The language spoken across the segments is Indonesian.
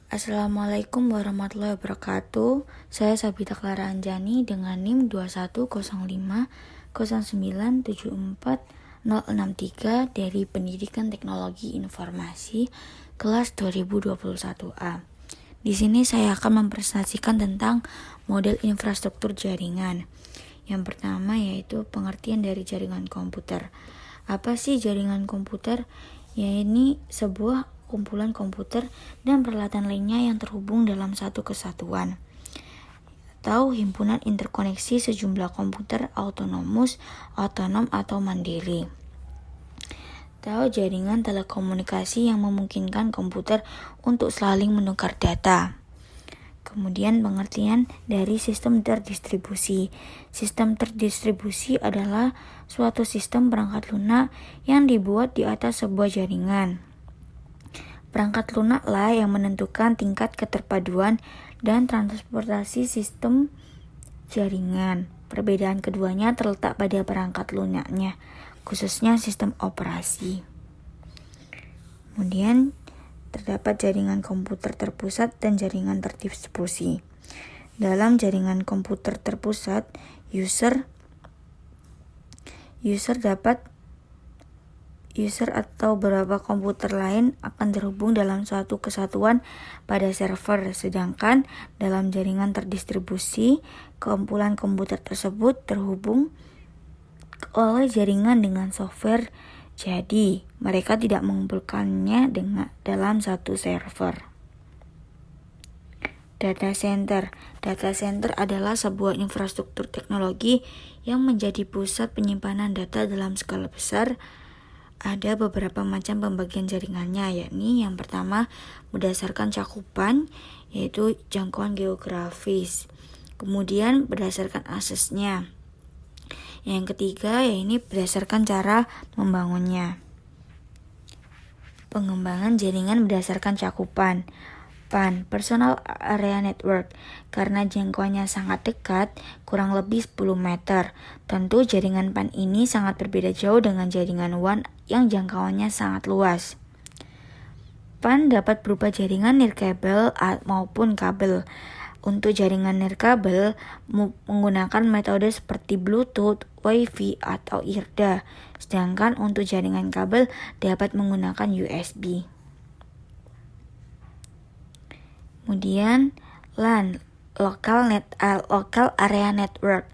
Assalamualaikum warahmatullahi wabarakatuh. Saya Sabita Clara Anjani dengan NIM 2105009740063 dari Pendidikan Teknologi Informasi kelas 2021A. Di sini saya akan mempresentasikan tentang model infrastruktur jaringan. Yang pertama yaitu pengertian dari jaringan komputer. Apa sih jaringan komputer? Ini sebuah kumpulan komputer dan peralatan lainnya yang terhubung dalam satu kesatuan atau himpunan interkoneksi sejumlah komputer otonom atau mandiri. Atau jaringan telekomunikasi yang memungkinkan komputer untuk saling menukar data. Kemudian pengertian dari sistem terdistribusi. Sistem terdistribusi adalah suatu sistem perangkat lunak yang dibuat di atas sebuah jaringan. Perangkat lunaklah yang menentukan tingkat keterpaduan dan transportasi sistem jaringan. Perbedaan keduanya terletak pada perangkat lunaknya, khususnya sistem operasi. Kemudian terdapat jaringan komputer terpusat dan jaringan terdistribusi. Dalam jaringan komputer terpusat, user atau beberapa komputer lain akan terhubung dalam suatu kesatuan pada server, sedangkan dalam jaringan terdistribusi, kumpulan komputer tersebut terhubung oleh jaringan dengan software, jadi mereka tidak mengumpulkannya dalam satu server. Data center. Data center adalah sebuah infrastruktur teknologi yang menjadi pusat penyimpanan data dalam skala besar. Ada beberapa macam pembagian jaringannya, yakni yang pertama berdasarkan cakupan, yaitu jangkauan geografis. Kemudian berdasarkan aksesnya. Yang ketiga, yaitu berdasarkan cara membangunnya. Pengembangan jaringan berdasarkan cakupan. PAN, Personal Area Network, karena jangkauannya sangat dekat, kurang lebih 10 meter. Tentu jaringan PAN ini sangat berbeda jauh dengan jaringan WAN yang jangkauannya sangat luas. PAN dapat berupa jaringan nirkabel maupun kabel. Untuk jaringan nirkabel menggunakan metode seperti Bluetooth, Wi-Fi, atau IRDA. Sedangkan untuk jaringan kabel dapat menggunakan USB. Kemudian LAN, Local Area Network.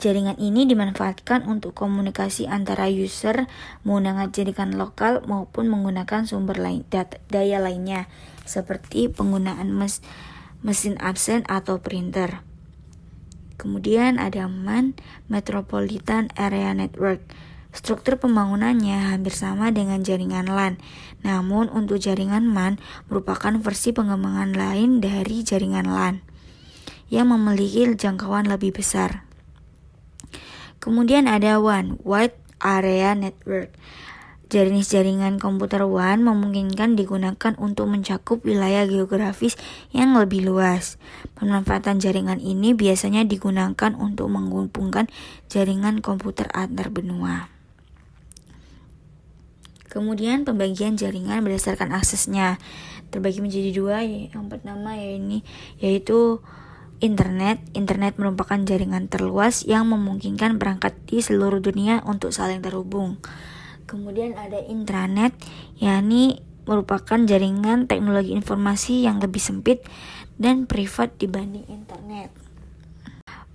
Jaringan ini dimanfaatkan untuk komunikasi antara user menggunakan jaringan lokal maupun menggunakan sumber daya lainnya, seperti penggunaan mesin absen atau printer. Kemudian ada MAN, Metropolitan Area Network. Struktur pembangunannya hampir sama dengan jaringan LAN, namun untuk jaringan MAN merupakan versi pengembangan lain dari jaringan LAN yang memiliki jangkauan lebih besar. Kemudian ada WAN, Wide Area Network. Jenis jaringan komputer WAN memungkinkan digunakan untuk mencakup wilayah geografis yang lebih luas. Pemanfaatan jaringan ini biasanya digunakan untuk menghubungkan jaringan komputer antar benua. Kemudian pembagian jaringan berdasarkan aksesnya terbagi menjadi dua. Yang pertama yaitu internet. Internet merupakan jaringan terluas yang memungkinkan perangkat di seluruh dunia untuk saling terhubung. Kemudian ada intranet, yakni merupakan jaringan teknologi informasi yang lebih sempit dan privat dibanding internet.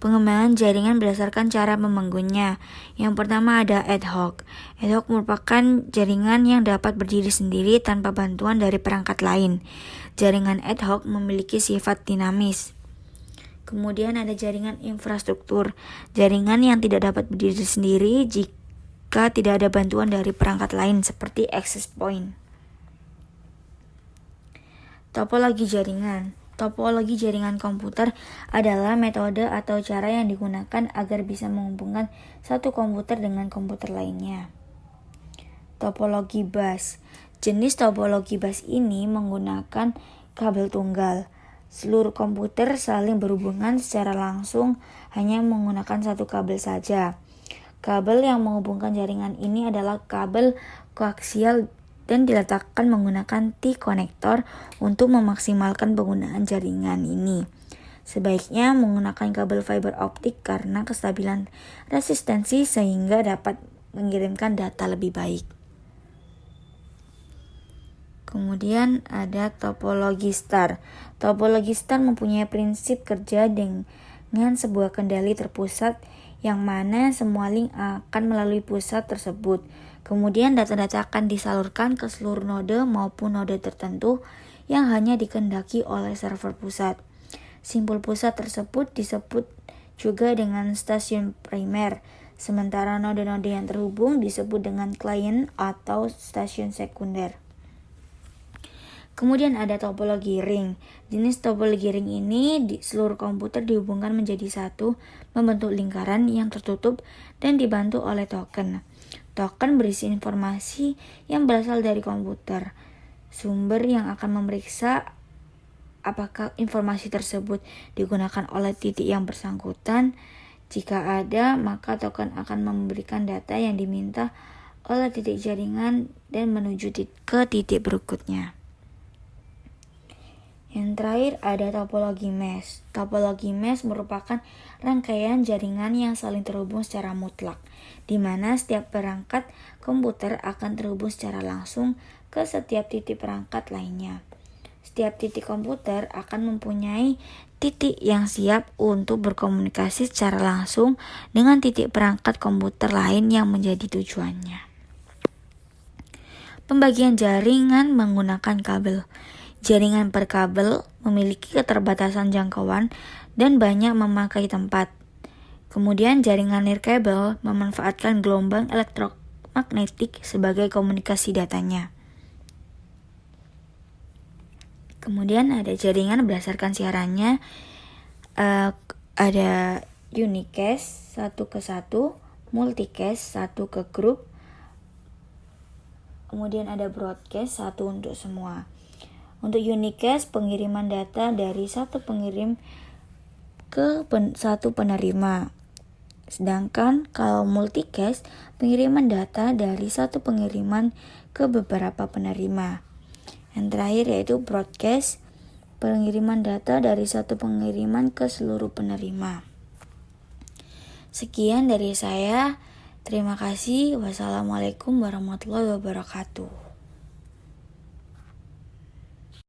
Pengembangan jaringan berdasarkan cara membangunnya. Yang pertama ada ad hoc. Ad hoc merupakan jaringan yang dapat berdiri sendiri tanpa bantuan dari perangkat lain. Jaringan ad hoc memiliki sifat dinamis. Kemudian ada jaringan infrastruktur. Jaringan yang tidak dapat berdiri sendiri jika tidak ada bantuan dari perangkat lain seperti access point. Topologi jaringan. Topologi jaringan komputer adalah metode atau cara yang digunakan agar bisa menghubungkan satu komputer dengan komputer lainnya. Topologi bus. Jenis topologi bus ini menggunakan kabel tunggal. Seluruh komputer saling berhubungan secara langsung hanya menggunakan satu kabel saja. Kabel yang menghubungkan jaringan ini adalah kabel koaksial dan diletakkan menggunakan T-konektor untuk memaksimalkan penggunaan jaringan ini. Sebaiknya menggunakan kabel fiber optik karena kestabilan resistensi sehingga dapat mengirimkan data lebih baik. Kemudian ada topologi star. Topologi star mempunyai prinsip kerja dengan sebuah kendali terpusat yang mana semua link akan melalui pusat tersebut. Kemudian data-data akan disalurkan ke seluruh node maupun node tertentu yang hanya dikehendaki oleh server pusat. Simpul pusat tersebut disebut juga dengan stasiun primer, sementara node-node yang terhubung disebut dengan klien atau stasiun sekunder. Kemudian ada topologi ring. Jenis topologi ring ini di seluruh komputer dihubungkan menjadi satu, membentuk lingkaran yang tertutup dan dibantu oleh token. Token berisi informasi yang berasal dari komputer. Sumber yang akan memeriksa apakah informasi tersebut digunakan oleh titik yang bersangkutan. Jika ada, maka token akan memberikan data yang diminta oleh titik jaringan dan menuju ke titik berikutnya. Yang terakhir ada topologi mesh. Topologi mesh merupakan rangkaian jaringan yang saling terhubung secara mutlak, di mana setiap perangkat komputer akan terhubung secara langsung ke setiap titik perangkat lainnya. Setiap titik komputer akan mempunyai titik yang siap untuk berkomunikasi secara langsung dengan titik perangkat komputer lain yang menjadi tujuannya. Pembagian jaringan menggunakan kabel. Jaringan per kabel memiliki keterbatasan jangkauan dan banyak memakai tempat. Kemudian jaringan nirkabel memanfaatkan gelombang elektromagnetik sebagai komunikasi datanya. Kemudian ada jaringan berdasarkan siarannya, ada unicast 1 ke 1, multicast 1 ke grup, kemudian ada broadcast 1 untuk semua. Untuk unicast, pengiriman data dari satu pengirim ke satu penerima. Sedangkan kalau multicast, pengiriman data dari satu pengiriman ke beberapa penerima. Yang terakhir yaitu broadcast, pengiriman data dari satu pengiriman ke seluruh penerima. Sekian dari saya. Terima kasih. Wassalamualaikum warahmatullahi wabarakatuh.